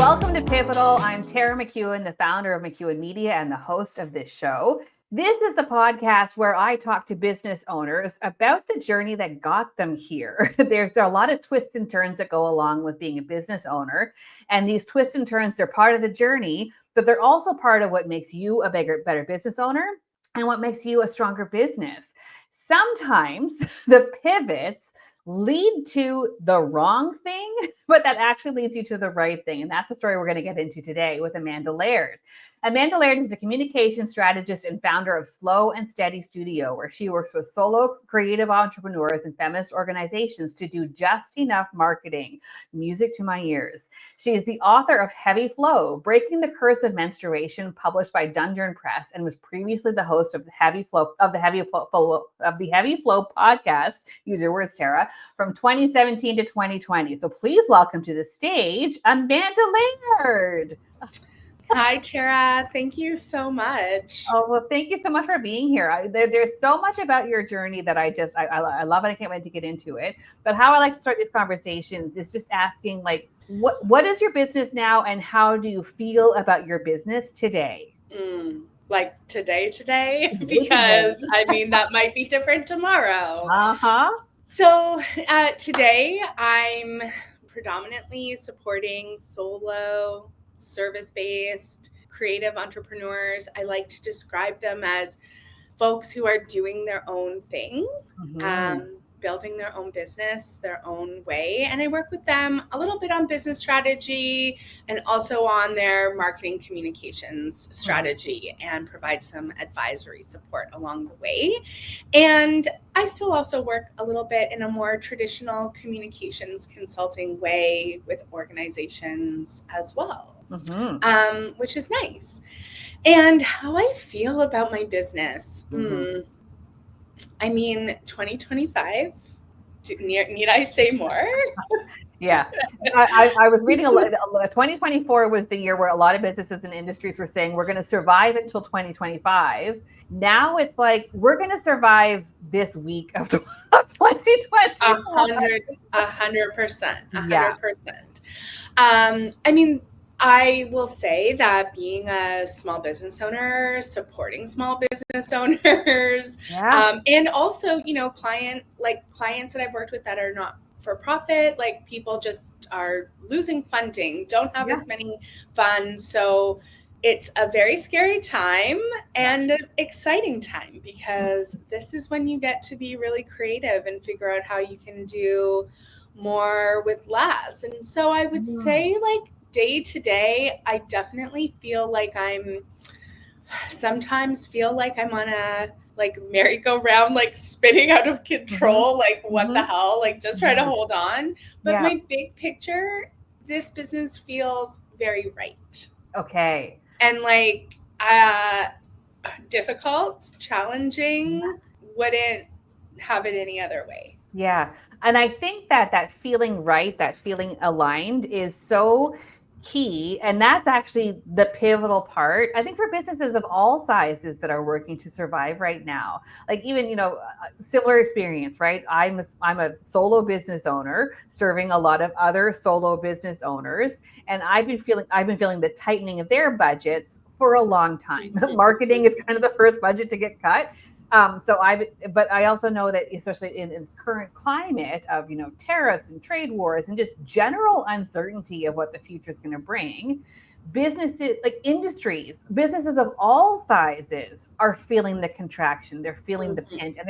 Welcome to Pivotal. I'm Tara McEwen, the founder of McEwen Media and the host of this show. This is the podcast where I talk to business owners about the journey that got them here. There are a lot of twists and turns that go along with being a business owner. And these twists and turns, they're part of the journey, but they're also part of what makes you a better business owner and what makes you a stronger business. Sometimes the pivots lead to the wrong thing, but that actually leads you to the right thing. And that's the story we're going to get into today with Amanda Laird. Amanda Laird is a communication strategist and founder of Slow and Steady Studio, where she works with solo creative entrepreneurs and feminist organizations to do just enough marketing. Music to my ears. She is the author of Heavy Flow, Breaking the Curse of Menstruation, published by Dundurn Press, and was previously the host of the Heavy Flow podcast. Use your words, Tara, from 2017 to 2020. So please welcome to the stage, Amanda Laird. Hi, Tara. Thank you so much. Oh, well, thank you so much for being here. There's so much about your journey that I love it. I can't wait to get into it. But how I like to start these conversations is just asking, like, what is your business now and how do you feel about your business today? Like today? Because I mean, that might be different tomorrow. So today I'm predominantly supporting solo, service-based, creative entrepreneurs. I like to describe them as folks who are doing their own thing, building their own business, their own way. And I work with them a little bit on business strategy and also on their marketing communications strategy and provide some advisory support along the way. And I still also work a little bit in a more traditional communications consulting way with organizations as well. Which is nice. And how I feel about my business. I mean, 2025, need I say more? Yeah. I was reading 2024 was the year where a lot of businesses and industries were saying we're going to survive until 2025. Now it's like we're going to survive this week of 2020. 100%. I mean, I will say that being a small business owner, supporting small business owners, and also, clients that I've worked with that are not for profit, like people just are losing funding, don't have as many funds. So it's a very scary time and an exciting time because this is when you get to be really creative and figure out how you can do more with less. And so I would say, like, day to day, I definitely feel like sometimes feel like I'm on a merry-go-round, like spinning out of control, like what the hell, like just try to hold on. But my big picture, this business feels very right. Okay. And like difficult, challenging, wouldn't have it any other way. Yeah. And I think that feeling right, that feeling aligned is so key. And that's actually the pivotal part, I think, for businesses of all sizes that are working to survive right now. Like even, similar experience, right? I'm a solo business owner serving a lot of other solo business owners. And I've been feeling the tightening of their budgets for a long time. Marketing is kind of the first budget to get cut. But I also know that especially in this current climate of, tariffs and trade wars and just general uncertainty of what the future is going to bring, businesses, like industries, businesses of all sizes are feeling the contraction. They're feeling the pinch, and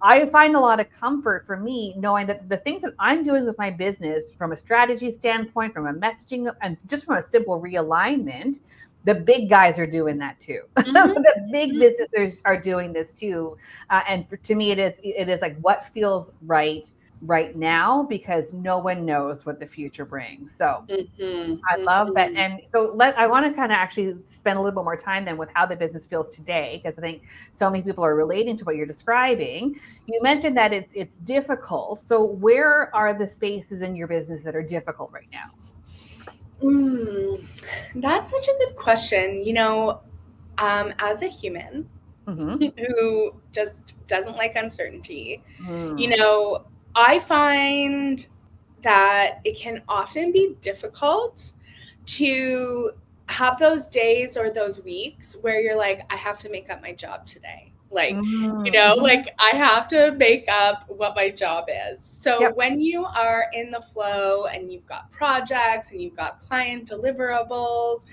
I find a lot of comfort for me knowing that the things that I'm doing with my business from a strategy standpoint, from a messaging, and just from a simple realignment, the big guys are doing that too. The big businesses are doing this too. To me, it is like what feels right now, because no one knows what the future brings. So I love that. And so I want to kind of actually spend a little bit more time then with how the business feels today, because I think so many people are relating to what you're describing. You mentioned that it's difficult. So where are the spaces in your business that are difficult right now? That's such a good question. As a human who just doesn't like uncertainty, I find that it can often be difficult to have those days or those weeks where you're like, I have to make up my job today. Like, like I have to make up what my job is. So when you are in the flow and you've got projects and you've got client deliverables,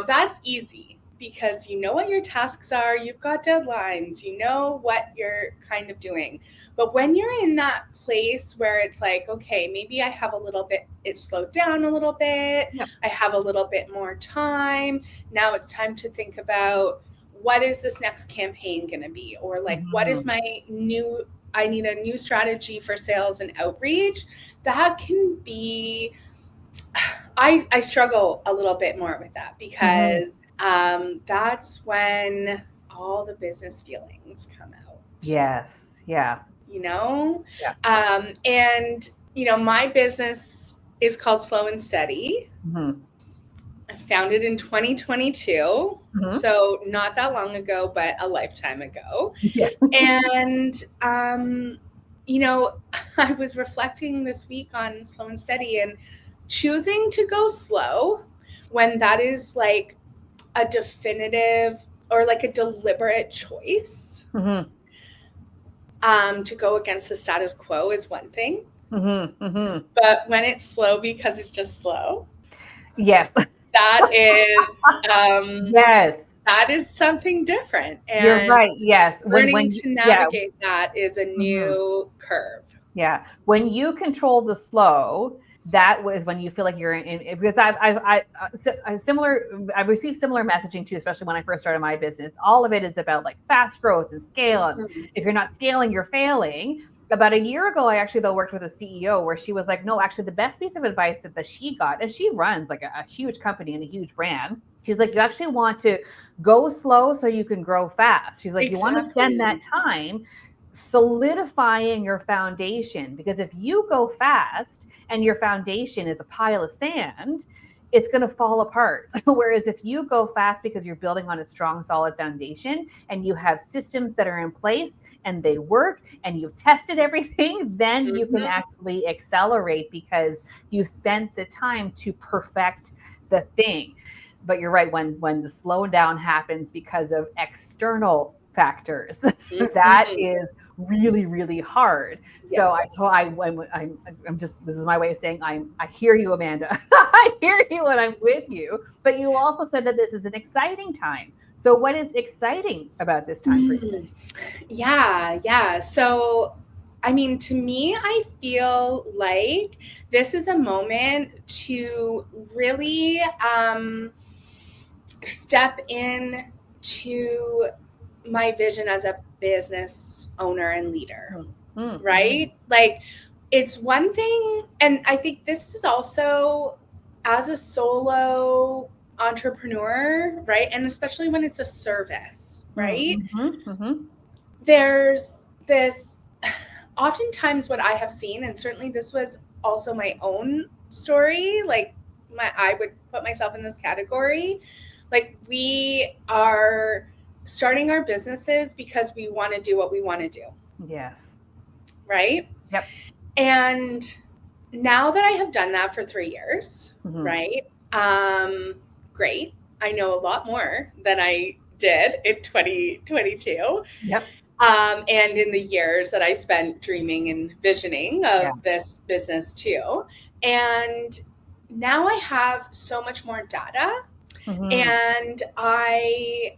that's easy because you know what your tasks are, you've got deadlines, you know what you're kind of doing. But when you're in that place where it's like, okay, maybe I have a little bit, it slowed down a little bit. I have a little bit more time. Now it's time to think about, what is this next campaign going to be? Or like, what is I need a new strategy for sales and outreach. That can be, I struggle a little bit more with that because that's when all the business feelings come out. Yes. Yeah. And, my business is called Slow and Steady. I founded in 2022, so not that long ago, but a lifetime ago. Yeah. And, I was reflecting this week on Slow and Steady and choosing to go slow when that is like a definitive or like a deliberate choice. To go against the status quo is one thing. But when it's slow because it's just slow. Yes. That is that is something different. And you're right. Yes. Learning to navigate that is a new curve. Yeah. When you control the slow, that was when you feel like you're in, because I've received similar messaging too, especially when I first started my business. All of it is about like fast growth and scale. And if you're not scaling, you're failing. About a year ago, I actually worked with a CEO where she was like, no, actually the best piece of advice that she got, and she runs like a huge company and a huge brand. She's like, you actually want to go slow so you can grow fast. She's like, you want to spend that time solidifying your foundation, because if you go fast and your foundation is a pile of sand, it's going to fall apart. Whereas if you go fast because you're building on a strong, solid foundation and you have systems that are in place and they work and you've tested everything, then you can actually accelerate because you spent the time to perfect the thing. But you're right, when the slowdown happens because of external factors, that is really, really hard. So I'm just, this is my way of saying I hear you, Amanda. I hear you and I'm with you. But you also said that this is an exciting time. So what is exciting about this time for you? Yeah. So, I mean, to me, I feel like this is a moment to really step in to my vision as a business owner and leader, right? Like, it's one thing, and I think this is also as a solo entrepreneur, right? And especially when it's a service, right? There's this, oftentimes what I have seen, and certainly this was also my own story, like I would put myself in this category. Like, we are starting our businesses because we want to do what we want to do. Yes. Right? Yep. And now that I have done that for 3 years, right? Great. I know a lot more than I did in 2022. Yep. And in the years that I spent dreaming and visioning of this business too. And now I have so much more data. And I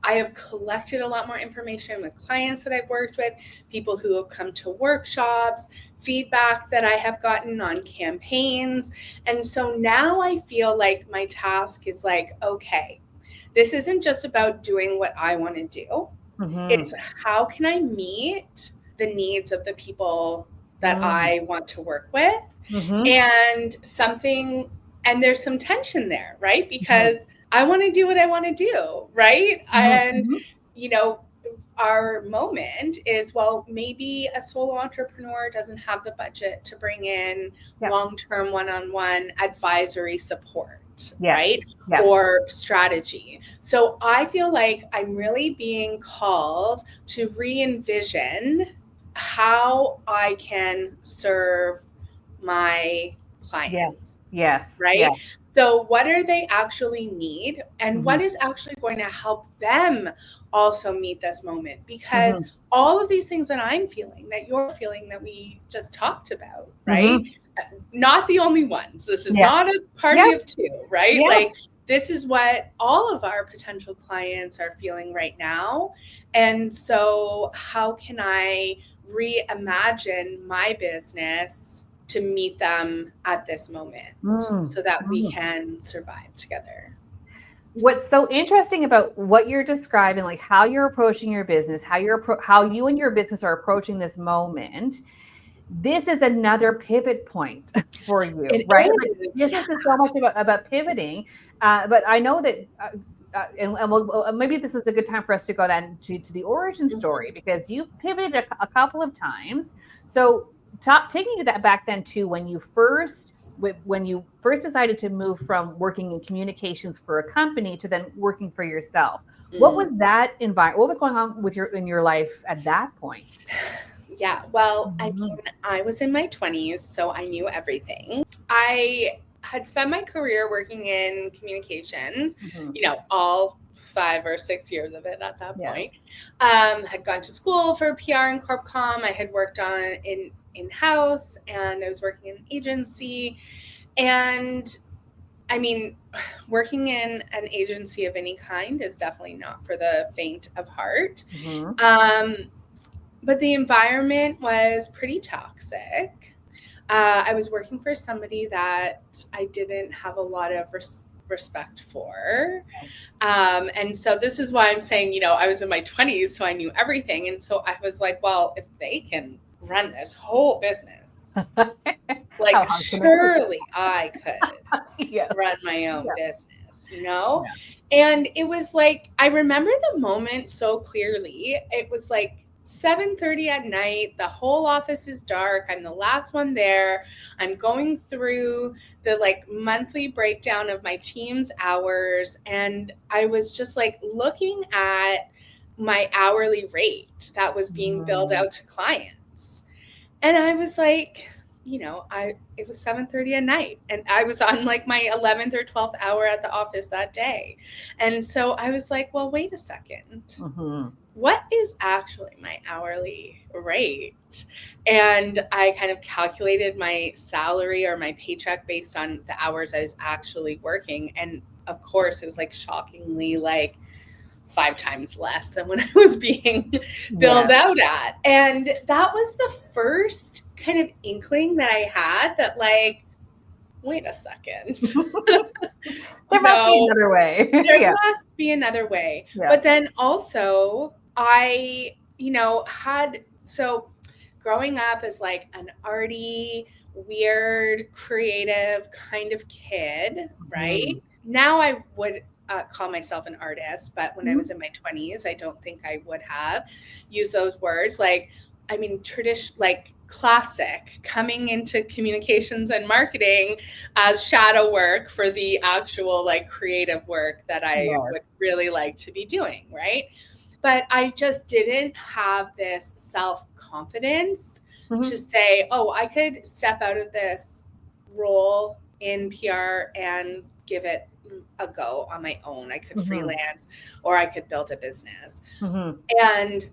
have collected a lot more information with clients that I've worked with, people who have come to workshops, feedback that I have gotten on campaigns. And so now I feel like my task is like, okay, this isn't just about doing what I want to do. It's how can I meet the needs of the people that I want to work with? And there's some tension there, right? Because I want to do what I want to do, right? And, our moment is, well, maybe a solo entrepreneur doesn't have the budget to bring in long-term one-on-one advisory support, right? Or strategy. So I feel like I'm really being called to re-envision how I can serve my clients. Yes. Right? Yes. So what are they actually need? And what is actually going to help them also meet this moment? Because all of these things that I'm feeling, that you're feeling, that we just talked about, right? Not the only ones. This is not a party of two, right? Like, this is what all of our potential clients are feeling right now. And so how can I reimagine my business to meet them at this moment so that we can survive together? What's so interesting about what you're describing, like how you're approaching your business, how you and your business are approaching this moment, this is another pivot point for you, right? Like, business is so much about pivoting, but I know that, and maybe this is a good time for us to go then to the origin story, because you've pivoted a couple of times. So, taking you that back then to when you first decided to move from working in communications for a company to then working for yourself. What was that environment? What was going on in your life at that point? Yeah, well, I mean, I was in my 20s, so I knew everything. I had spent my career working in communications, all 5 or 6 years of it at that point. Had gone to school for PR and Corp Comm. I had worked on in-house, and I was working in an agency. And I mean, working in an agency of any kind is definitely not for the faint of heart. But the environment was pretty toxic. I was working for somebody that I didn't have a lot of respect for. And so this is why I'm saying, I was in my 20s, so I knew everything. And so I was like, well, if they can run this whole business, like, surely I could run my own business, And it was like, I remember the moment so clearly. It was like 7:30 at night. The whole office is dark. I'm the last one there. I'm going through the monthly breakdown of my team's hours. And I was just looking at my hourly rate that was being billed out to clients. And I was like, it was 7:30 at night, and I was on my 11th or 12th hour at the office that day. And so I was like, well, wait a second. What is actually my hourly rate? And I kind of calculated my salary or my paycheck based on the hours I was actually working. And of course, it was shockingly 5 times less than when I was being billed out at. And that was the first kind of inkling that I had that wait a second. There must be another way. There must be another way. But then also I, so growing up as an arty, weird, creative kind of kid, right? Now I would call myself an artist, but when I was in my 20s, I don't think I would have used those words. Classic coming into communications and marketing as shadow work for the actual creative work that I would really like to be doing, right? But I just didn't have this self-confidence to say, oh, I could step out of this role in PR and give it a go on my own. I could freelance, or I could build a business. And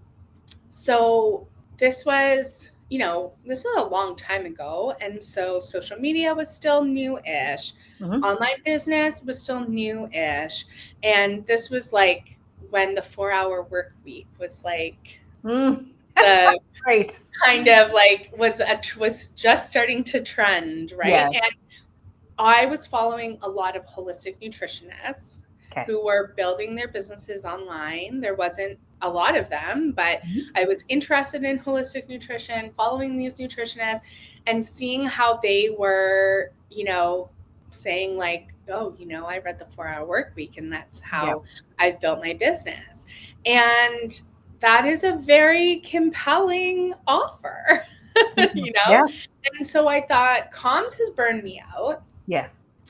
so this was a long time ago. And so social media was still new-ish. Online business was still new-ish. And this was when the 4-hour work week was the kind of was just starting to trend, right? And I was following a lot of holistic nutritionists who were building their businesses online. There wasn't a lot of them, but I was interested in holistic nutrition, following these nutritionists and seeing how they were, saying oh, I read the 4-hour work week, and that's how I've built my business. And that is a very compelling offer, And so I thought, comms has burned me out.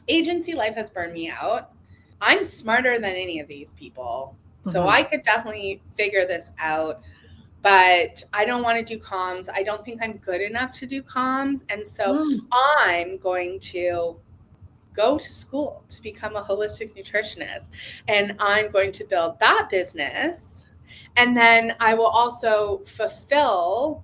Agency life has burned me out. I'm smarter than any of these people. So I could definitely figure this out. but I don't want to do comms. I don't think I'm good enough to do comms. And so I'm going to go to school to become a holistic nutritionist, and I'm going to build that business. And then I will also feel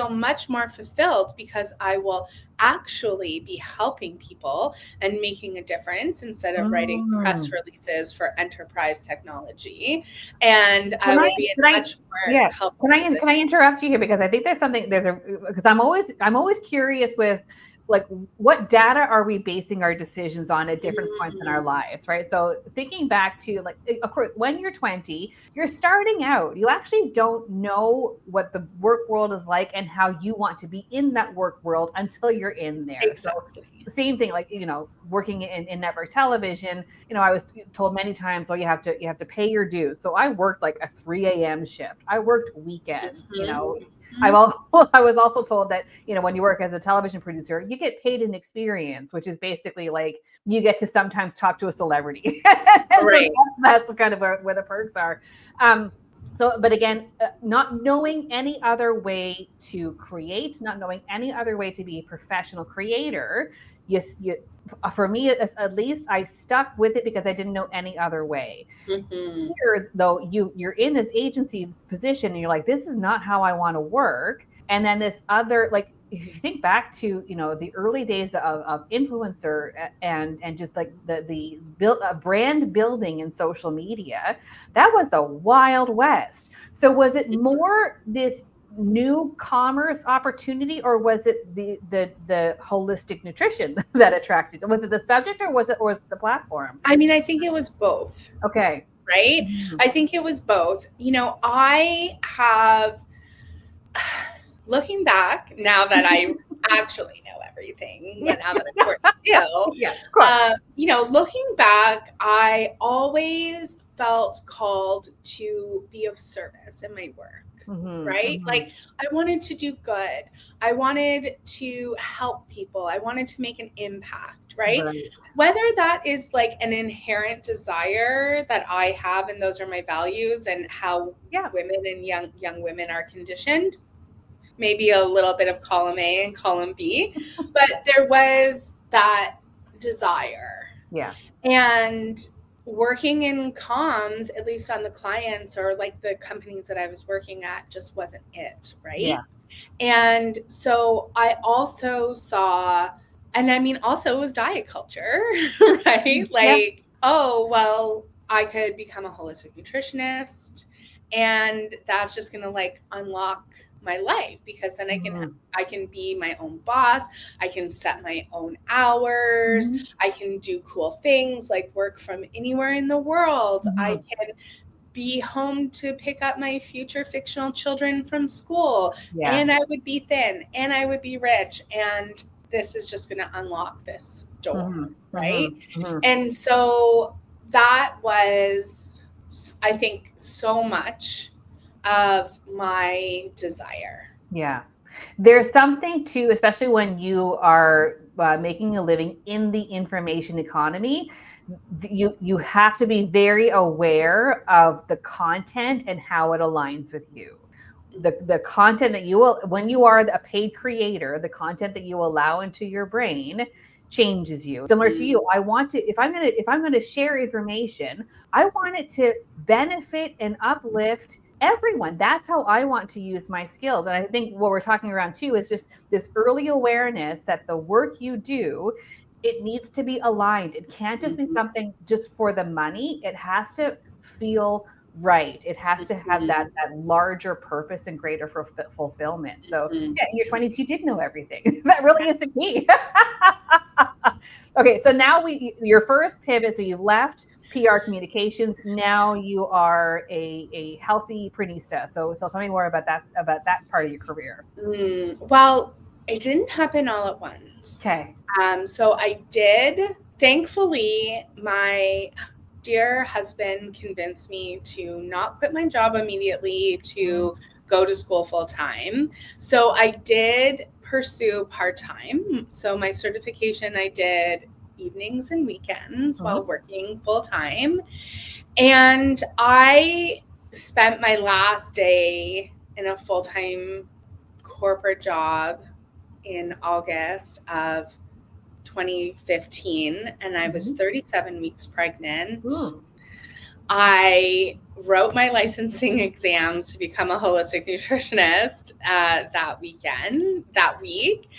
much more fulfilled because I will actually be helping people and making a difference instead of writing press releases for enterprise technology. And I will be in much more helpful position. Can I interrupt you here? Because I think because I'm always curious with, like, what data are we basing our decisions on at different points in our lives, right? So thinking back to, like, of course, when you're 20, you're starting out. You actually don't know what the work world is like and how you want to be in that work world until you're in there. Exactly. So same thing, like, working in network television, I was told many times, well, you have to pay your dues. So I worked like a 3 a.m. shift. I worked weekends, I was also told that, when you work as a television producer, you get paid in experience, which is basically like you get to sometimes talk to a celebrity. Right. So that's kind of where the perks are. But again, not knowing any other way to create, not knowing any other way to be a professional creator, for me, at least, I stuck with it because I didn't know any other way. Here, though, you're in this agency position and you're like, this is not how I want to work. And then this other, like, if you think back to, the early days of influencer and just like the brand building in social media, that was the Wild West. So was it more this new commerce opportunity, or was it the holistic nutrition that attracted? Was it the subject, or was it the platform? I mean, I think it was both. Okay. Right? I think it was both. I have, looking back, now that I actually know everything, but now that I'm 42, looking back, I always felt called to be of service in my work. Right? Like, I wanted to do good. I wanted to help people. I wanted to make an impact, right? Whether that is like an inherent desire that I have, and those are my values and how women and young women are conditioned, maybe a little bit of column A and column B, but there was that desire. Yeah. And working in comms, at least on the clients or like the companies that I was working at, just wasn't it, right? Yeah. And so I also saw, and I mean, also it was diet culture, right? Like, oh, well, I could become a holistic nutritionist, and that's just going to like unlock my life, because then I can be my own boss. I can set my own hours. I can do cool things like work from anywhere in the world. I can be home to pick up my future fictional children from school, and I would be thin, and I would be rich, and this is just going to unlock this door, right? And so that was, I think, so much of my desire. Yeah. There's something too, especially when you are making a living in the information economy, you have to be very aware of the content and how it aligns with you. The content that you will, when you are a paid creator, the content that you allow into your brain changes you. Similar to you, I want to, if I'm going to share information, I want it to benefit and uplift everyone. That's how I want to use my skills. And I think what we're talking around too is just this early awareness that the work you do, it needs to be aligned. It can't just be something just for the money. It has to feel right. It has to have that larger purpose and greater fulfillment. So yeah, in your 20s, you did know everything. That really is the key. Okay, so now your first pivot, so you've left PR communications. Now you are a healthy prenista. So tell me more about that part of your career. Well, it didn't happen all at once. Okay. So I did. Thankfully, my dear husband convinced me to not quit my job immediately, to go to school full time. So I did pursue part-time. So my certification, I did evenings and weekends while working full time. And I spent my last day in a full-time corporate job in August of 2015, and I was 37 weeks pregnant. I wrote my licensing exams to become a holistic nutritionist that week,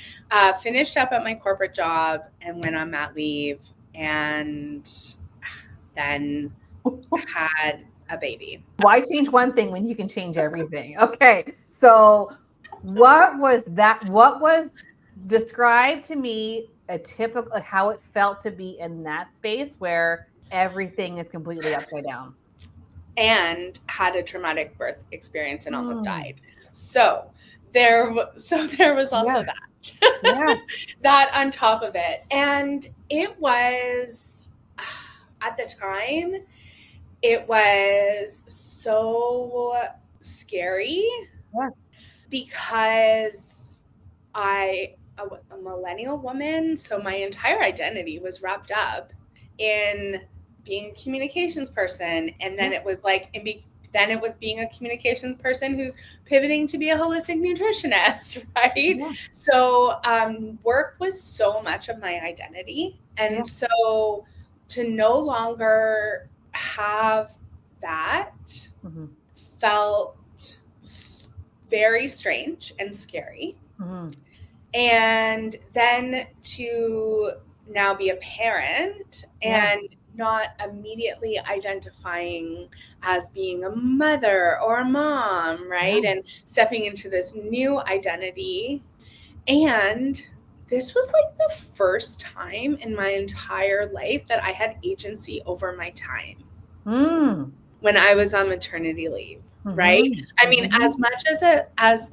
finished up at my corporate job and went on mat leave, and then had a baby. Why change one thing when you can change everything? Okay. So what was described to me a typical, how it felt to be in that space where everything is completely upside down? And had a traumatic birth experience and almost died. So there was also that, that on top of it. And it was, at the time, it was so scary because I'm a millennial woman, so my entire identity was wrapped up in being a communications person, and then it was like, then it was being a communications person who's pivoting to be a holistic nutritionist, right? So work was so much of my identity, and so to no longer have that felt very strange and scary. And then to now be a parent and not immediately identifying as being a mother or a mom, right? And stepping into this new identity. And this was like the first time in my entire life that I had agency over my time when I was on maternity leave, right? I mean, as much as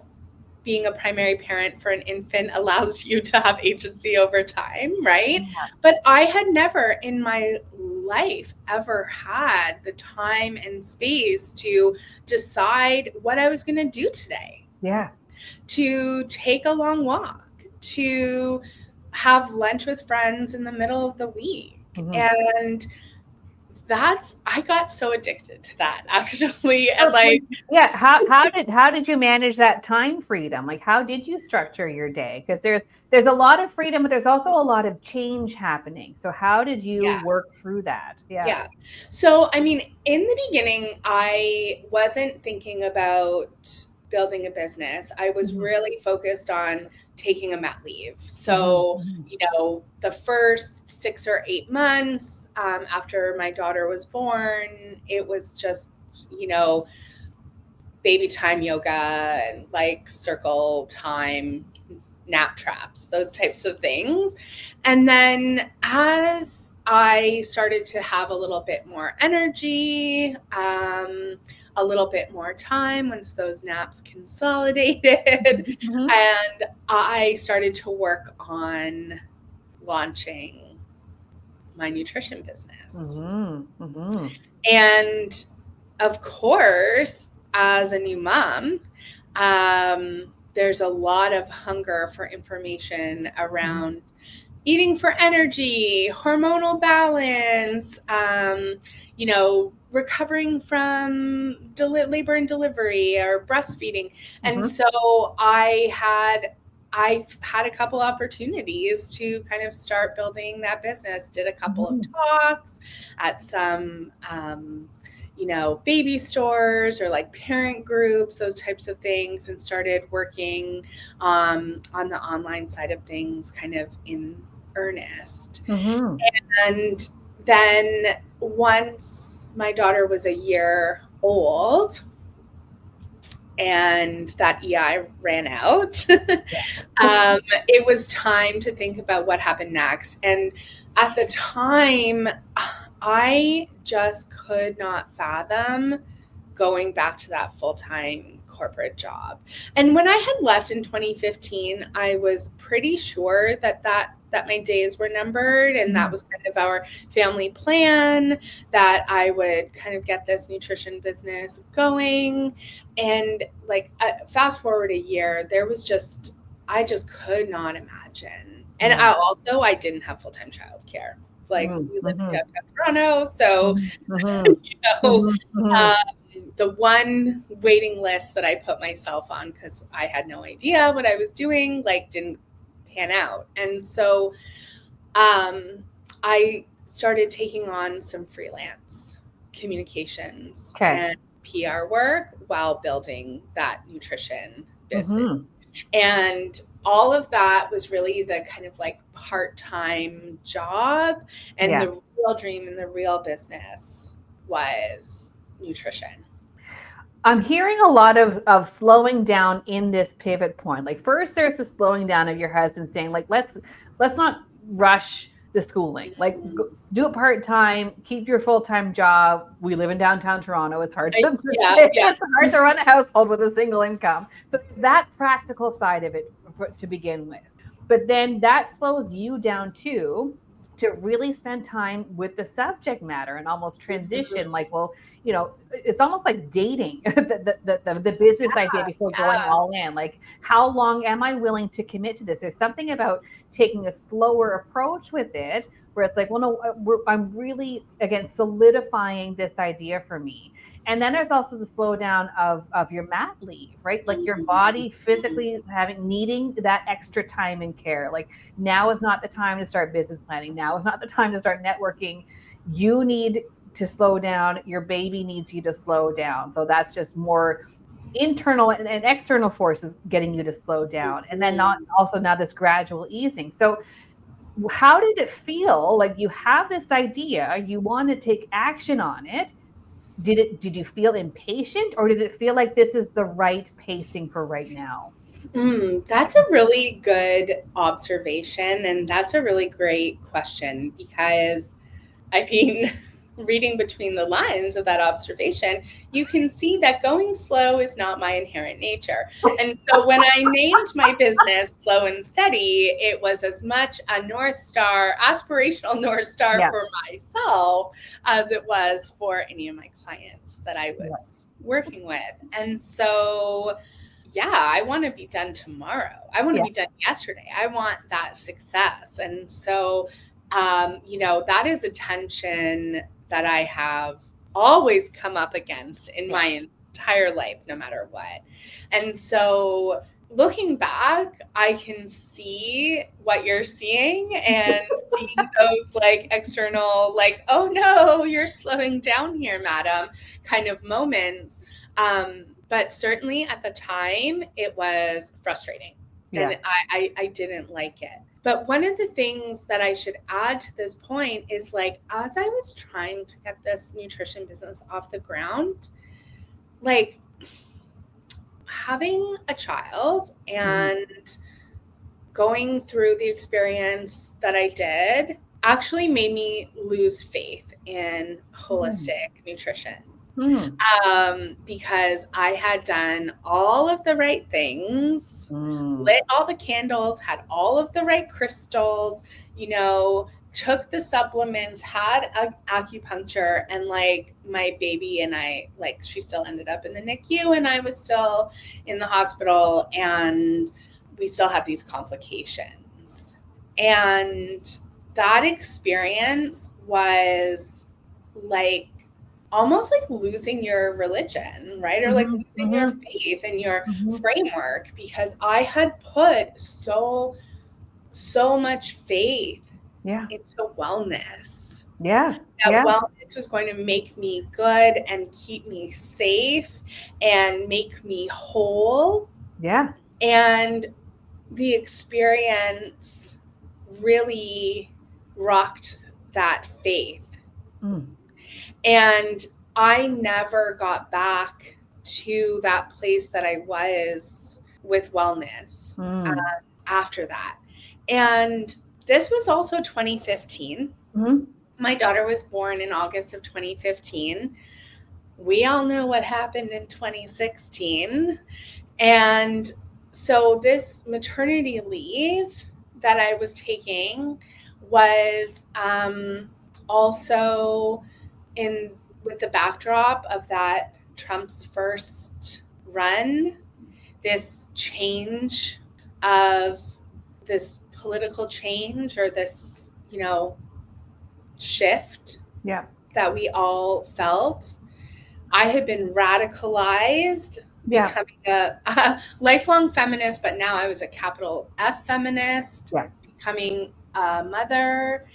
being a primary parent for an infant allows you to have agency over time, right? But I had never in my life ever had the time and space to decide what I was going to do today. To take a long walk, to have lunch with friends in the middle of the week. And I got so addicted to that, actually. And like, how did you manage that time freedom? Like, how did you structure your day? Because there's a lot of freedom, but there's also a lot of change happening. So how did you work through that? So, I mean, in the beginning, I wasn't thinking about building a business. I was really focused on taking a mat leave. So, you know, the first 6 or 8 months after my daughter was born, it was just, you know, baby time yoga and like circle time, nap traps, those types of things. And then as I started to have a little bit more energy, a little bit more time once those naps consolidated, and I started to work on launching my nutrition business. And of course, as a new mom, there's a lot of hunger for information around eating for energy, hormonal balance, you know, recovering from labor and delivery or breastfeeding. And so I've had a couple opportunities to kind of start building that business, did a couple of talks at some, you know, baby stores or like parent groups, those types of things, and started working on the online side of things kind of in earnest. And then once my daughter was a year old and that EI ran out, it was time to think about what happened next. And at the time, I just could not fathom going back to that full-time corporate job. And when I had left in 2015, I was pretty sure that my days were numbered, and that was kind of our family plan, that I would kind of get this nutrition business going. And like fast forward a year, I just could not imagine. And I didn't have full-time childcare. Like we live in downtown Toronto, so you know, the one waiting list that I put myself on, because I had no idea what I was doing, like didn't pan out. And so I started taking on some freelance communications and PR work while building that nutrition business. And all of that was really the kind of like part-time job, and the real dream and the real business was nutrition. I'm hearing a lot of slowing down in this pivot point. Like first there's the slowing down of your husband saying like, let's not rush the schooling, like do it part-time, keep your full-time job. We live in downtown Toronto. It's hard to, it's hard to run a household with a single income. So there's that practical side of it to begin with. But then that slows you down too, to really spend time with the subject matter and almost transition. Like, well, you know, it's almost like dating the business idea before going all in. Like, how long am I willing to commit to this? There's something about taking a slower approach with it, where it's like, well, no, I'm really, again, solidifying this idea for me. And then there's also the slowdown of your mat leave, right? Like your body physically needing that extra time and care. Like now is not the time to start business planning. Now is not the time to start networking. You need to slow down. Your baby needs you to slow down. So that's just more internal and external forces getting you to slow down. And then now this gradual easing. So how did it feel? Like you have this idea, you want to take action on it. Did you feel impatient, or did it feel like this is the right pacing for right now? That's a really good observation. And that's a really great question, because I mean, reading between the lines of that observation, you can see that going slow is not my inherent nature. And so when I named my business Slow and Steady, it was as much a North Star, aspirational North Star for myself as it was for any of my clients that I was working with. And so, I want to be done tomorrow. I want to be done yesterday. I want that success. And so, that is a tension that I have always come up against in my entire life, no matter what. And so looking back, I can see what you're seeing and seeing those like external, like, oh no, you're slowing down here, madam, kind of moments. But certainly at the time it was frustrating and I didn't like it. But one of the things that I should add to this point is like, as I was trying to get this nutrition business off the ground, like having a child and going through the experience that I did actually made me lose faith in holistic nutrition. Because I had done all of the right things, lit all the candles, had all of the right crystals, took the supplements, had acupuncture, and like my baby and I, like she still ended up in the NICU and I was still in the hospital and we still had these complications. And that experience was like almost like losing your religion, right? Or like losing your faith and your framework, because I had put so much faith into wellness. That wellness was going to make me good and keep me safe and make me whole. And the experience really rocked that faith. And I never got back to that place that I was with wellness after that. And this was also 2015. My daughter was born in August of 2015. We all know what happened in 2016. And so this maternity leave that I was taking was also with the backdrop of that Trump's first run, this change of this political change, or this, shift that we all felt. I had been radicalized, becoming a lifelong feminist, but now I was a capital F feminist, becoming a mother.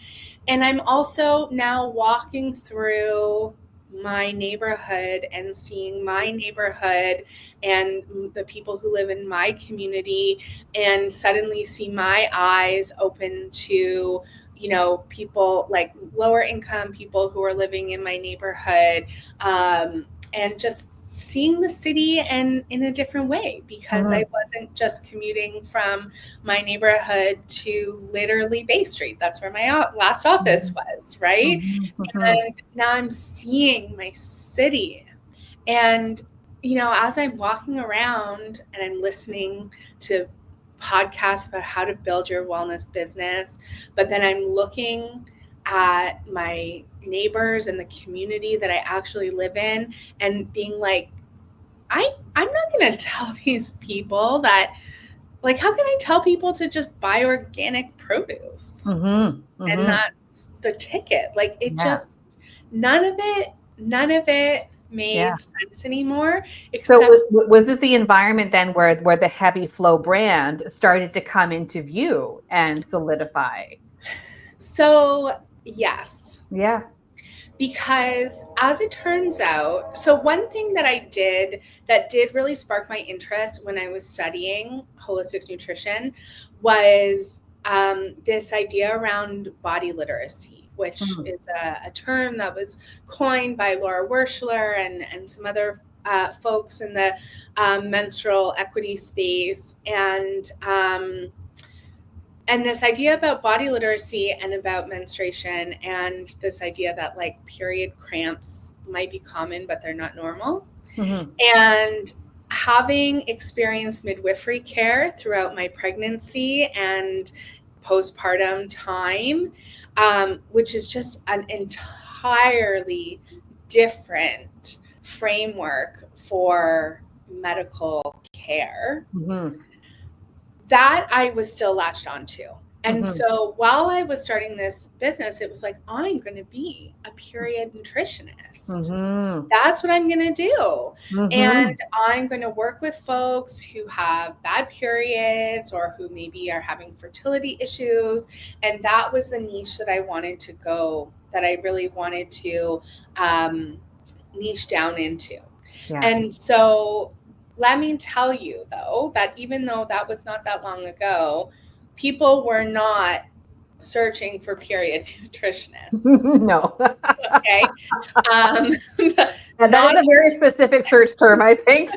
And I'm also now walking through my neighborhood and seeing my neighborhood and the people who live in my community, and suddenly see my eyes open to, you know, people like lower income people who are living in my neighborhood, and just seeing the city and in a different way, because I wasn't just commuting from my neighborhood to literally Bay Street. That's where my last office was, right? And now I'm seeing my city. And, you know, as I'm walking around and I'm listening to podcasts about how to build your wellness business, but then I'm looking at my neighbors and the community that I actually live in and being like, I'm not going to tell these people that, like, how can I tell people to just buy organic produce? And that's the ticket. Like, it just, none of it made sense anymore. Except so was this the environment then where the Heavy Flow brand started to come into view and solidify? So yes. Yeah. Because as it turns out, so one thing that I did that did really spark my interest when I was studying holistic nutrition was this idea around body literacy, which is a term that was coined by Laura Werschler and some other folks in the menstrual equity space. And this idea about body literacy and about menstruation, and this idea that like period cramps might be common, but they're not normal. And having experienced midwifery care throughout my pregnancy and postpartum time, which is just an entirely different framework for medical care, that I was still latched onto. And so while I was starting this business, it was like, I'm going to be a period nutritionist. That's what I'm going to do. And I'm going to work with folks who have bad periods or who maybe are having fertility issues. And that was the niche that I wanted to go, that I really wanted to niche down into. And so let me tell you, though, that even though that was not that long ago, people were not searching for period nutritionists. No. Okay. And that was a very specific search term, I think.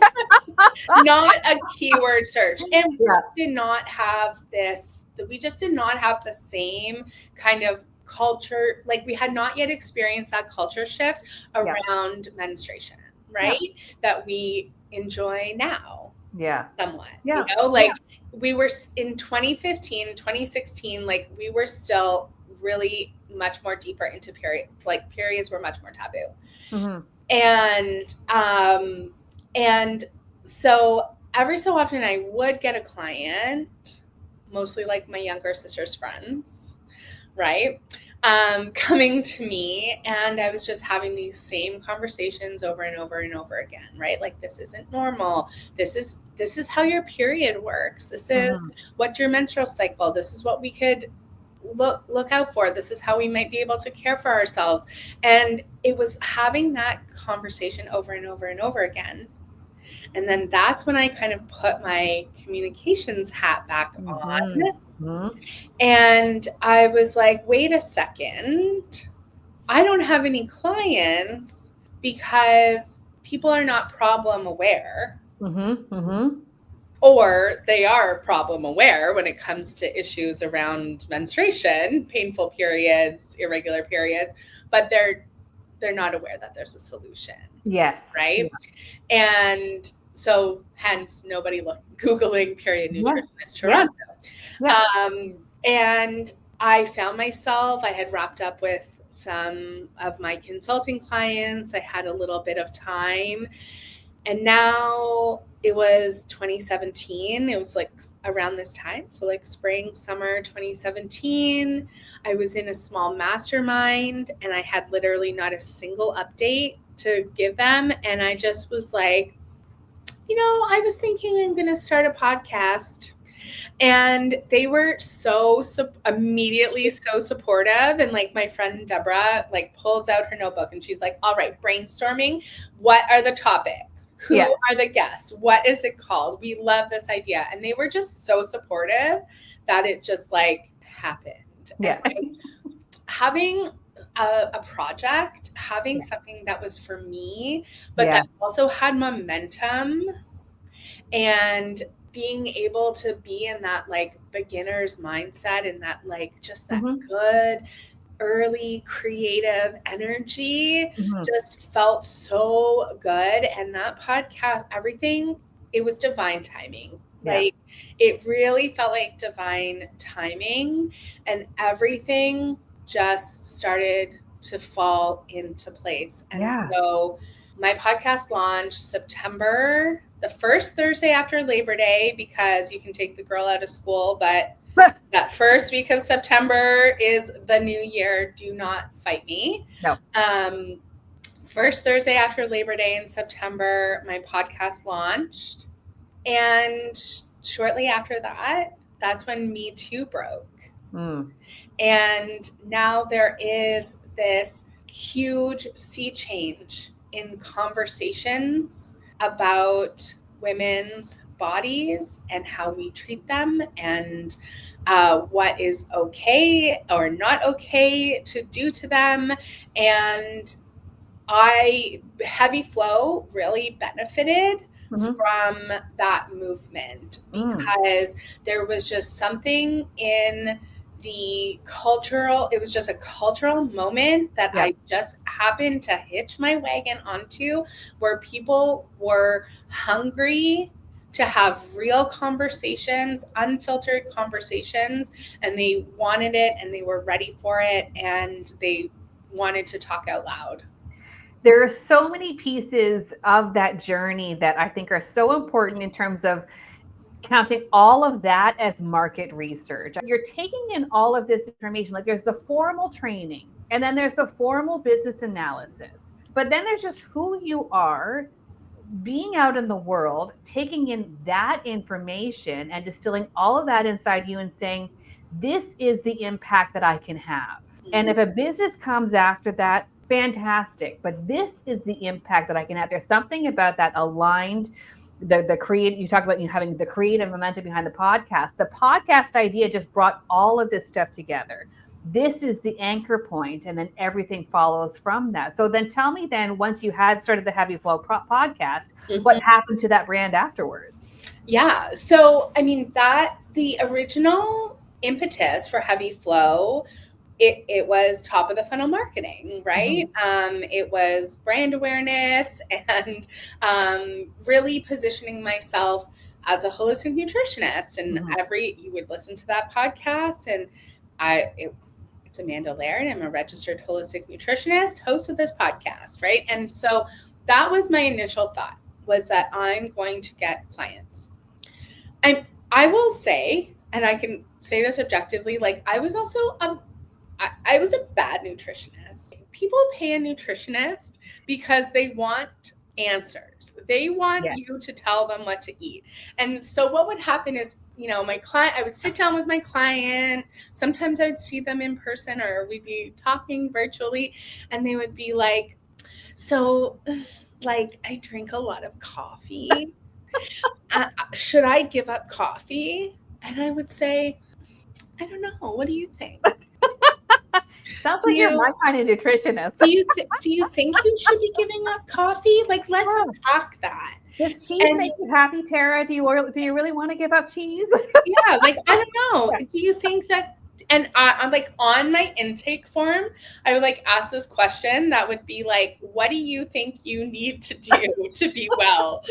Not a keyword search. And we did not have this, we just did not have the same kind of culture. Like, we had not yet experienced that culture shift around menstruation, right? That we enjoy now. Somewhat. You know, like we were in 2015, 2016, like we were still really much more deeper into periods. Like periods were much more taboo. And so every so often I would get a client, mostly like my younger sister's friends, right? Coming to me, and I was just having these same conversations over and over and over again, right? Like, this isn't normal. This is how your period works. This is what your menstrual cycle. This is what we could look out for. This is how we might be able to care for ourselves. And it was having that conversation over and over and over again. And then that's when I kind of put my communications hat back on. And I was like, wait a second, I don't have any clients because people are not problem aware. Or they are problem aware when it comes to issues around menstruation, painful periods, irregular periods, but they're not aware that there's a solution. Right? And so hence nobody Googling period nutritionist Toronto. And I found myself, I had wrapped up with some of my consulting clients. I had a little bit of time. And now it was 2017. It was like around this time. So like spring, summer 2017. I was in a small mastermind and I had literally not a single update to give them. And I just was like, I was thinking I'm going to start a podcast. And they were immediately so supportive. And like my friend Deborah like pulls out her notebook and she's like, all right, brainstorming. What are the topics? Who are the guests? What is it called? We love this idea. And they were just so supportive that it just like happened. Yeah. And, like, having a project, having something that was for me, but that also had momentum, and being able to be in that like beginner's mindset and that like just that good early creative energy just felt so good. And that podcast, everything, it was divine timing. Like it really felt like divine timing, and everything just started to fall into place. And so my podcast launched September, the first Thursday after Labor Day, because you can take the girl out of school, but that first week of September is the new year. Do not fight me. No. First Thursday after Labor Day in September, my podcast launched. And shortly after that, that's when Me Too broke. And now there is this huge sea change in conversations about women's bodies and how we treat them, and what is okay or not okay to do to them. And Heavy Flow really benefited from that movement, because there was just something in the cultural, it was just a cultural moment that I just happened to hitch my wagon onto, where people were hungry to have real conversations, unfiltered conversations, and they wanted it and they were ready for it and they wanted to talk out loud. There are so many pieces of that journey that I think are so important in terms of counting all of that as market research. You're taking in all of this information, like there's the formal training, and then there's the formal business analysis, but then there's just who you are, being out in the world, taking in that information and distilling all of that inside you and saying, this is the impact that I can have. And if a business comes after that, fantastic. But this is the impact that I can have. There's something about that aligned, the creative, you talk about having the creative momentum behind the podcast. The podcast idea just brought all of this stuff together. This is the anchor point, and then everything follows from that. So then tell me then, once you had started the Heavy Flow podcast, what happened to that brand afterwards? Yeah. So, I mean, the original impetus for Heavy Flow, it was top of the funnel marketing, right? It was brand awareness and really positioning myself as a holistic nutritionist. And you would listen to that podcast, and it's Amanda Laird. I'm a registered holistic nutritionist, host of this podcast, right? And so that was my initial thought, was that I'm going to get clients. I will say, and I can say this objectively, like I was also I was a bad nutritionist. People pay a nutritionist because they want answers. They want you to tell them what to eat. And so what would happen is, I would sit down with my client. Sometimes I would see them in person, or we'd be talking virtually, and they would be like, so like, I drink a lot of coffee. Should I give up coffee? And I would say, I don't know. What do you think? Sounds like you're my kind of nutritionist. Do you think you should be giving up coffee? Like, let's unpack that. Does cheese make you happy, Tara? Do you really want to give up cheese? Yeah, like, I don't know. Do you think that? And I'm like, on my intake form, I would like ask this question that would be like, what do you think you need to do to be well?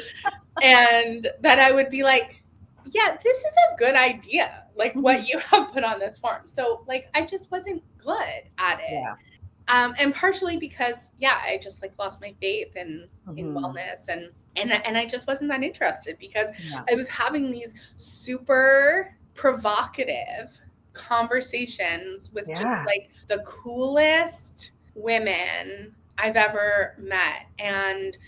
And that I would be like, yeah, this is a good idea. Like what you have put on this form. So like, I just wasn't good at it. Yeah. And partially because, I just like lost my faith in wellness, and I just wasn't that interested, because I was having these super provocative conversations with just like the coolest women I've ever met. And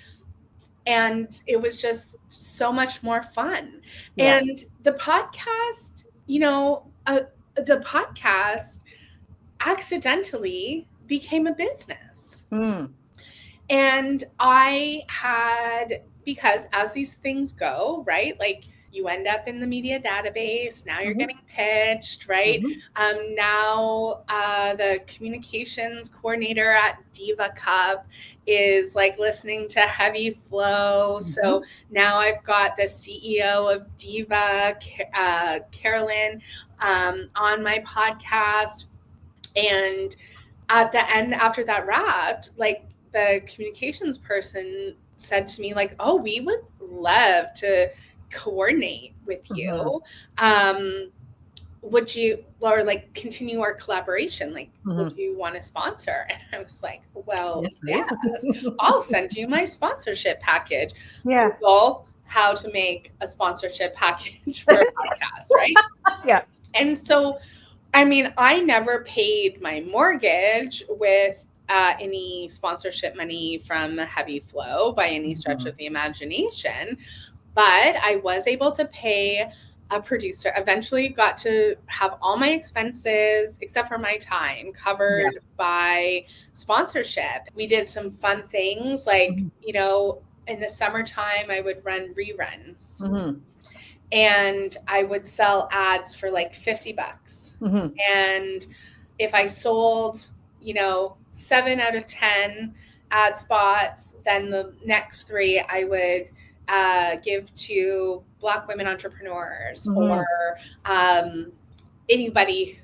it was just so much more fun. Yeah. And the podcast, the podcast accidentally became a business. And I had, because as these things go, right, like you end up in the media database, now you're getting pitched, right? Now the communications coordinator at Diva Cup is like listening to Heavy Flow. So now I've got the CEO of Diva, Carolyn, on my podcast. And at the end, after that wrapped, like the communications person said to me, like, oh, we would love to coordinate with you. Would you, or like continue our collaboration? Like, would you want to sponsor? And I was like, well, yes, I'll send you my sponsorship package. Google how to make a sponsorship package for a podcast, right? And so, I mean, I never paid my mortgage with any sponsorship money from Heavy Flow by any stretch of the imagination, but I was able to pay a producer. Eventually got to have all my expenses, except for my time, covered by sponsorship. We did some fun things like, in the summertime, I would run reruns. And I would sell ads for like $50. And if I sold, 7 out of 10 ad spots, then the next 3 I would give to Black women entrepreneurs or anybody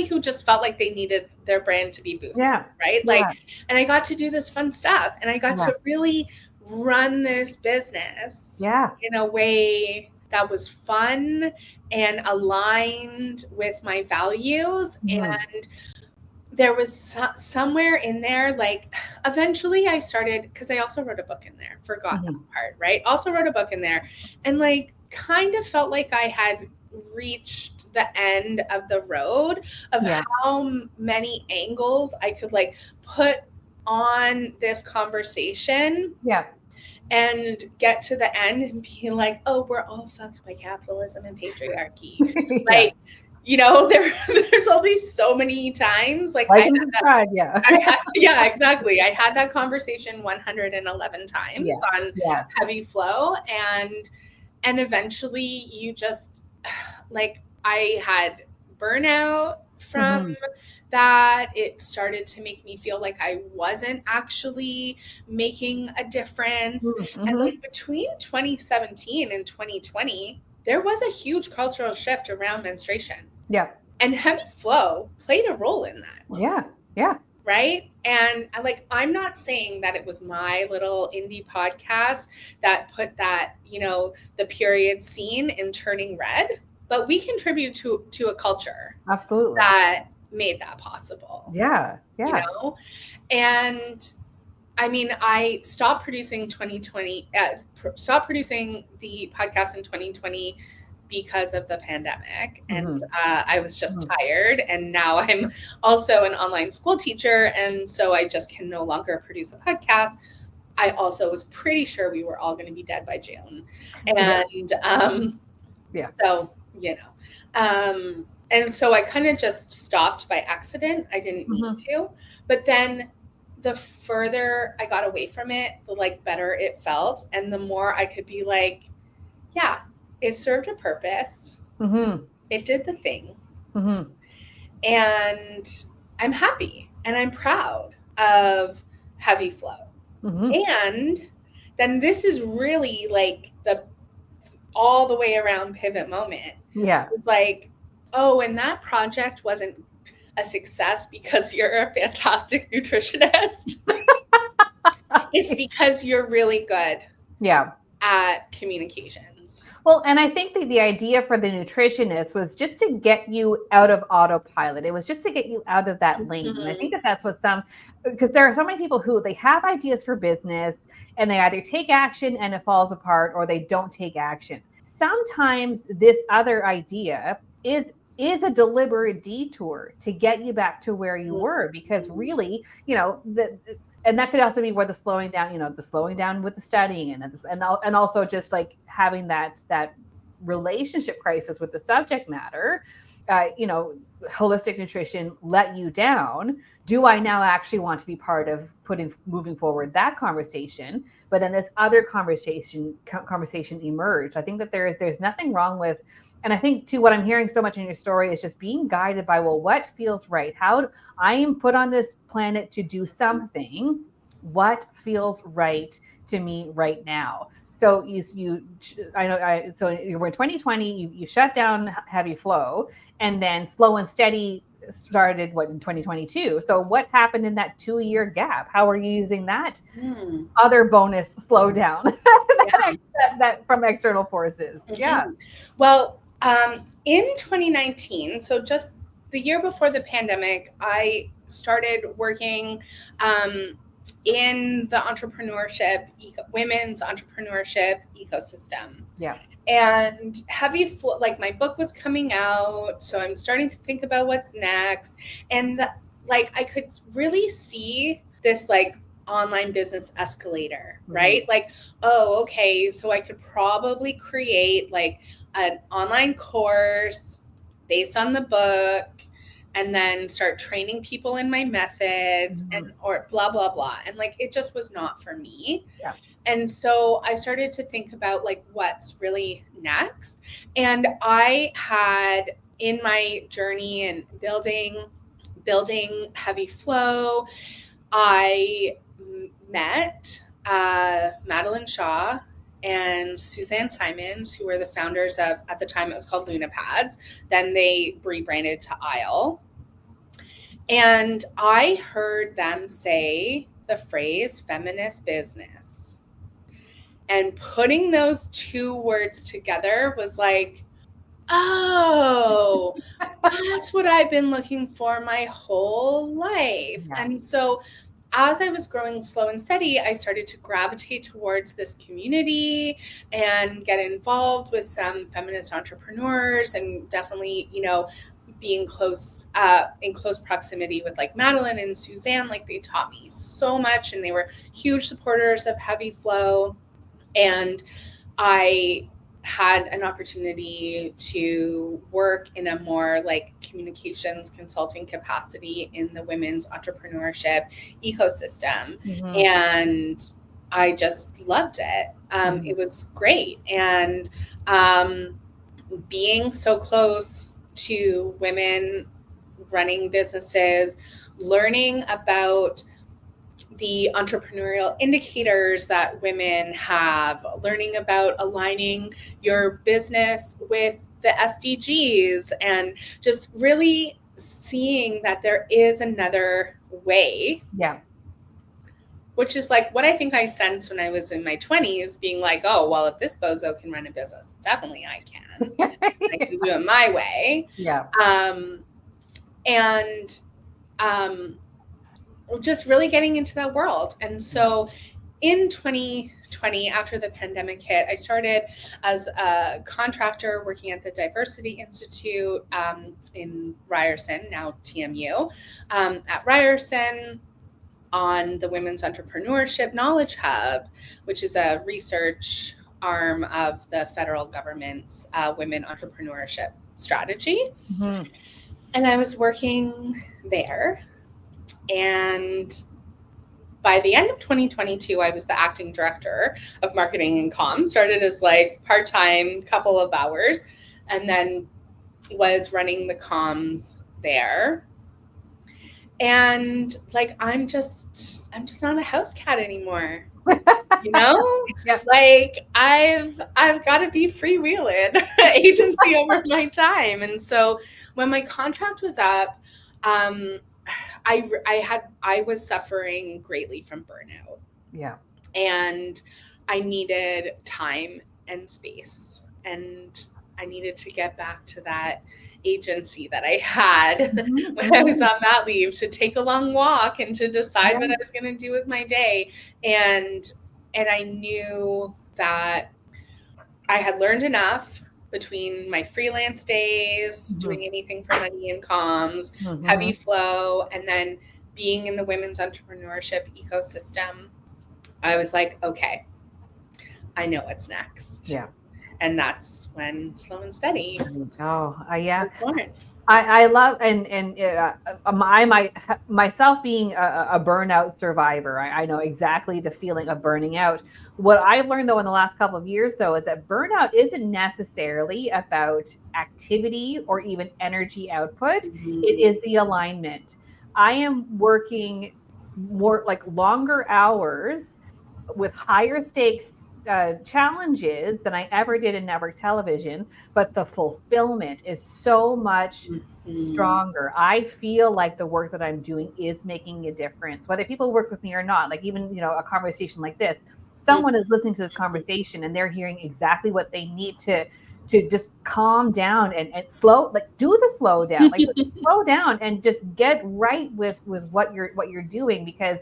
who just felt like they needed their brand to be boosted, right? And I got to do this fun stuff, and I got to really run this business in a way that was fun and aligned with my values. And there was somewhere in there, like eventually I started, because I also wrote a book in there, forgot that part, right? Also wrote a book in there, and like kind of felt like I had reached the end of the road of how many angles I could like put on this conversation. And get to the end and be like, oh, we're all fucked by capitalism and patriarchy. Like, there's only so many times. Like I had that, exactly. I had that conversation 111 times on Heavy Flow. And eventually you just, like, I had burnout from that. It started to make me feel like I wasn't actually making a difference. And like between 2017 and 2020, there was a huge cultural shift around menstruation. And Heavy Flow played a role in that. Right? And I'm not saying that it was my little indie podcast that put that, the period scene in Turning Red, but we contribute to a culture. Absolutely. That made that possible. And I mean, I stopped producing stopped producing the podcast in 2020 because of the pandemic. And I was just tired. And now I'm also an online school teacher. And so I just can no longer produce a podcast. I also was pretty sure we were all going to be dead by June. And so, and so I kind of just stopped by accident. I didn't mean to. But then the further I got away from it, the like better it felt. And the more I could be like, yeah, it served a purpose. It did the thing. And I'm happy and I'm proud of Heavy Flow. And then this is really like the all the way around pivot moment. It's like, oh, and that project wasn't a success because you're a fantastic nutritionist. It's because you're really good at communications. Well, and I think that the idea for the nutritionist was just to get you out of autopilot. It was just to get you out of that lane. And I think that that's what because there are so many people who they have ideas for business and they either take action and it falls apart or they don't take action. Sometimes this other idea is a deliberate detour to get you back to where you were, because really, and that could also be where the slowing down, the slowing down with the studying and also just like having that relationship crisis with the subject matter. Holistic nutrition let you down. Do I now actually want to be part of moving forward that conversation? But then this other conversation emerged. I think that there's nothing wrong with, and I think too, what I'm hearing so much in your story is just being guided by, well, what feels right? How I am put on this planet to do something. What feels right to me right now? So so you were in 2020, you shut down Heavy Flow, and then Slow and Steady started in 2022. So what happened in that 2-year gap? How are you using that other bonus slowdown that from external forces? Yeah. Well, in 2019, so just the year before the pandemic, I started working in the women's entrepreneurship ecosystem. Yeah. And my book was coming out, so I'm starting to think about what's next. And I could really see this online business escalator, right? Oh, okay, so I could probably create an online course based on the book, and then start training people in my methods or blah, blah, blah. And it just was not for me. Yeah. And so I started to think about what's really next. And I had, in my journey and building Heavy Flow, I met Madeline Shaw and Suzanne Simons, who were the founders of, at the time it was called Luna Pads. Then they rebranded to Isle. And I heard them say the phrase feminist business. And putting those two words together was oh, that's what I've been looking for my whole life. Yeah. And so as I was growing Slow and Steady, I started to gravitate towards this community and get involved with some feminist entrepreneurs, and definitely, being in close proximity with Madeline and Suzanne. They taught me so much, and they were huge supporters of Heavy Flow. And I had an opportunity to work in a more communications consulting capacity in the women's entrepreneurship ecosystem. And I just loved it. It was great. And being so close to women running businesses, learning about the entrepreneurial indicators that women have, learning about aligning your business with the SDGs, and just really seeing that there is another way. Yeah. Which is what I think I sensed when I was in my 20s, being oh, well, if this bozo can run a business, definitely I can. I can do it my way. Yeah. And just really getting into that world. And so in 2020, after the pandemic hit, I started as a contractor working at the Diversity Institute in Ryerson, now TMU, at Ryerson, on the Women's Entrepreneurship Knowledge Hub, which is a research arm of the federal government's women entrepreneurship strategy. And I was working there. And by the end of 2022, I was the acting director of marketing and comms, started as part-time, couple of hours, and then was running the comms there. And I'm just not a house cat anymore. Yep. I've got to be freewheeling agency over my time. And so when my contract was up, I was suffering greatly from burnout. Yeah. And I needed time and space, and I needed to get back to that agency that I had when I was on mat leave, to take a long walk and to decide what I was going to do with my day. And I knew that I had learned enough between my freelance days, doing anything for money and comms, Heavy Flow, and then being in the women's entrepreneurship ecosystem, I was like, okay, I know what's next. Yeah. And that's when Slow and Steady. Oh, yeah. Was born. I love, and I myself being a burnout survivor, I know exactly the feeling of burning out. What I've learned though in the last couple of years though is that burnout isn't necessarily about activity or even energy output. Mm-hmm. It is the alignment. I am working more like longer hours with higher stakes challenges than I ever did in network television, but the fulfillment is so much stronger. I feel like the work that I'm doing is making a difference, whether people work with me or not. Like even, a conversation like this, someone is listening to this conversation and they're hearing exactly what they need to just calm down and slow, like do the slow down, like just slow down and just get right with what you're doing, because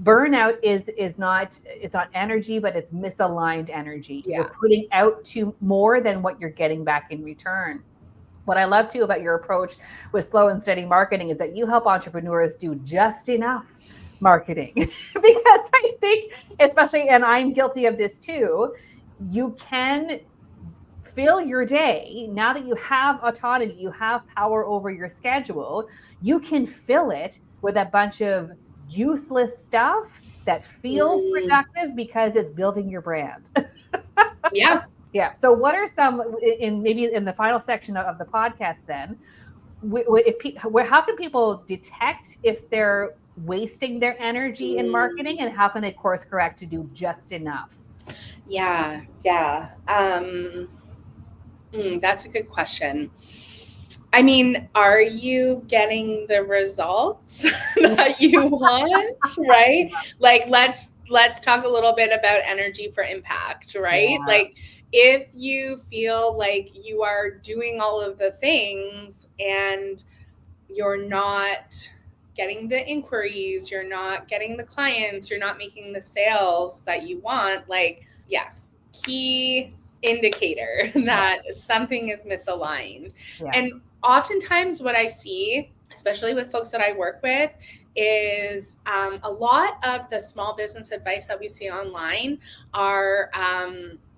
burnout is not, it's not energy, but it's misaligned energy. Yeah. You're putting out to more than what you're getting back in return. What I love too about your approach with slow and steady marketing is that you help entrepreneurs do just enough marketing because I think, especially, and I'm guilty of this too, you can fill your day. Now that you have autonomy, you have power over your schedule, you can fill it with a bunch of useless stuff that feels productive because it's building your brand. Yeah. Yeah. So what are some, in maybe in the final section of the podcast then, how can people detect if they're wasting their energy in marketing, and how can they course correct to do just enough? Yeah. That's a good question. I mean, are you getting the results that you want, right? Like, let's talk a little bit about energy for impact, right? Yeah. Like, if you feel like you are doing all of the things and you're not getting the inquiries, you're not getting the clients, you're not making the sales that you want, like, yes, key indicator that something is misaligned. Yeah. And oftentimes what I see, especially with folks that I work with, is a lot of the small business advice that we see online are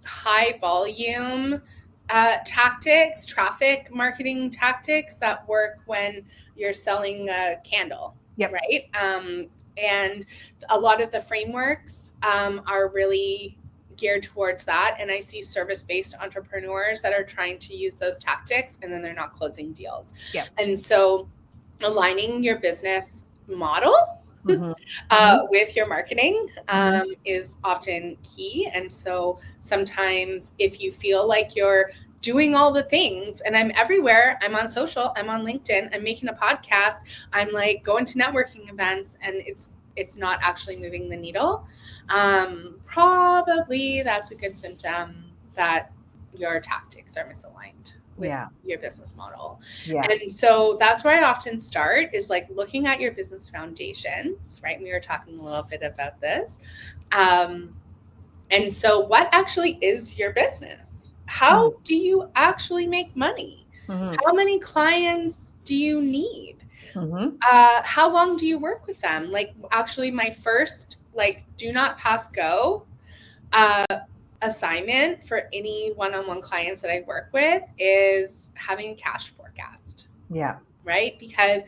high volume tactics, traffic marketing tactics that work when you're selling a candle, right? And a lot of the frameworks are really geared towards that. And I see service-based entrepreneurs that are trying to use those tactics and then they're not closing deals. And so aligning your business model with your marketing is often key. And so sometimes if you feel like you're doing all the things and I'm everywhere, I'm on social, I'm on LinkedIn, I'm making a podcast, I'm like going to networking events, and it's not actually moving the needle, probably that's a good symptom that your tactics are misaligned with your business model. And so that's where I often start, is like looking at your business foundations, right? And we were talking a little bit about this. And so what actually is your business? How do you actually make money? How many clients do you need? How long do you work with them? Like, actually, my first, like, do not pass go assignment for any one-on-one clients that I work with is having a cash forecast. Yeah. Right? Because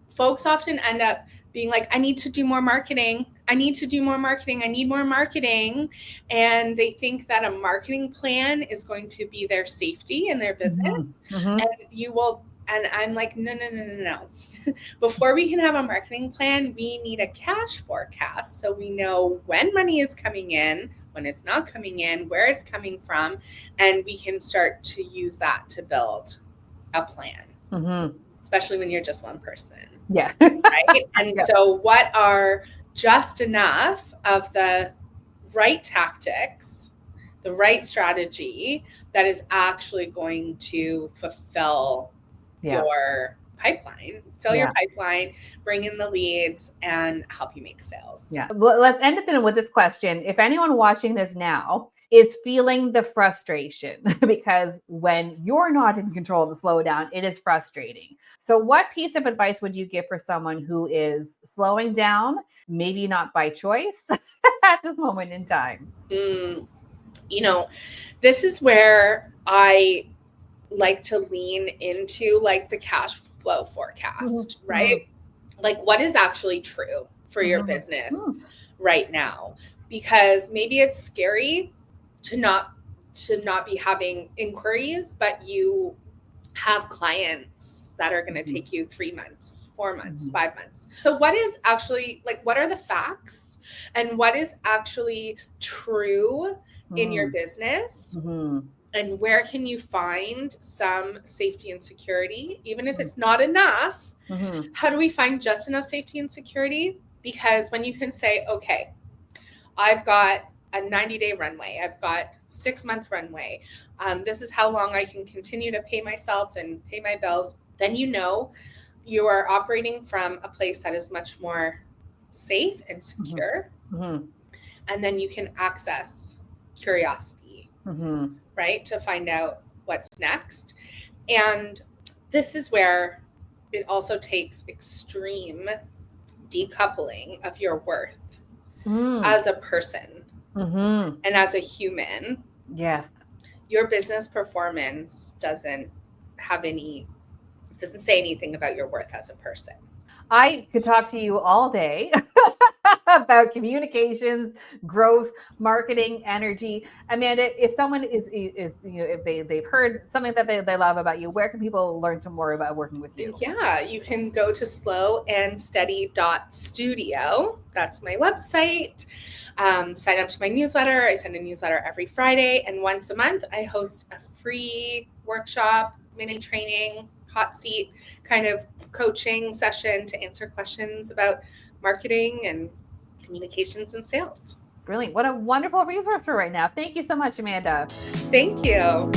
folks often end up being like, I need to do more marketing. I need to do more marketing. I need more marketing. And they think that a marketing plan is going to be their safety in their business. And you will, and I'm like, no. Before we can have a marketing plan, we need a cash forecast. So we know when money is coming in, when it's not coming in, where it's coming from, and we can start to use that to build a plan, especially when you're just one person. Yeah. Right. And so what are just enough of the right tactics, the right strategy that is actually going to fulfill your pipeline, your pipeline, bring in the leads, and help you make sales. Yeah. Let's end it then with this question. If anyone watching this now is feeling the frustration because when you're not in control of the slowdown, it is frustrating. So what piece of advice would you give for someone who is slowing down, maybe not by choice at this moment in time? You know, this is where I like to lean into like the cash flow forecast, right? Like what is actually true for your business right now? Because maybe it's scary to not be having inquiries, but you have clients that are going to take you 3 months, 4 months, 5 months. So what is actually, like, what are the facts and what is actually true in your business? And where can you find some safety and security, even if it's not enough? How do we find just enough safety and security? Because when you can say, okay, I've got a 90-day runway, I've got 6-month runway, this is how long I can continue to pay myself and pay my bills, then you know you are operating from a place that is much more safe and secure. And then you can access curiosity, right, to find out what's next. And this is where it also takes extreme decoupling of your worth as a person and as a human. Yes. Your business performance doesn't say anything about your worth as a person. I could talk to you all day about communications, growth, marketing, energy. Amanda, if someone is if they've heard something that they love about you, where can people learn some more about working with you? Yeah, you can go to slowandsteady.studio. That's my website. Sign up to my newsletter. I send a newsletter every Friday, and once a month I host a free workshop, mini training, hot seat kind of coaching session to answer questions about marketing and communications and sales. Brilliant. What a wonderful resource for right now. Thank you so much, Amanda. Thank you.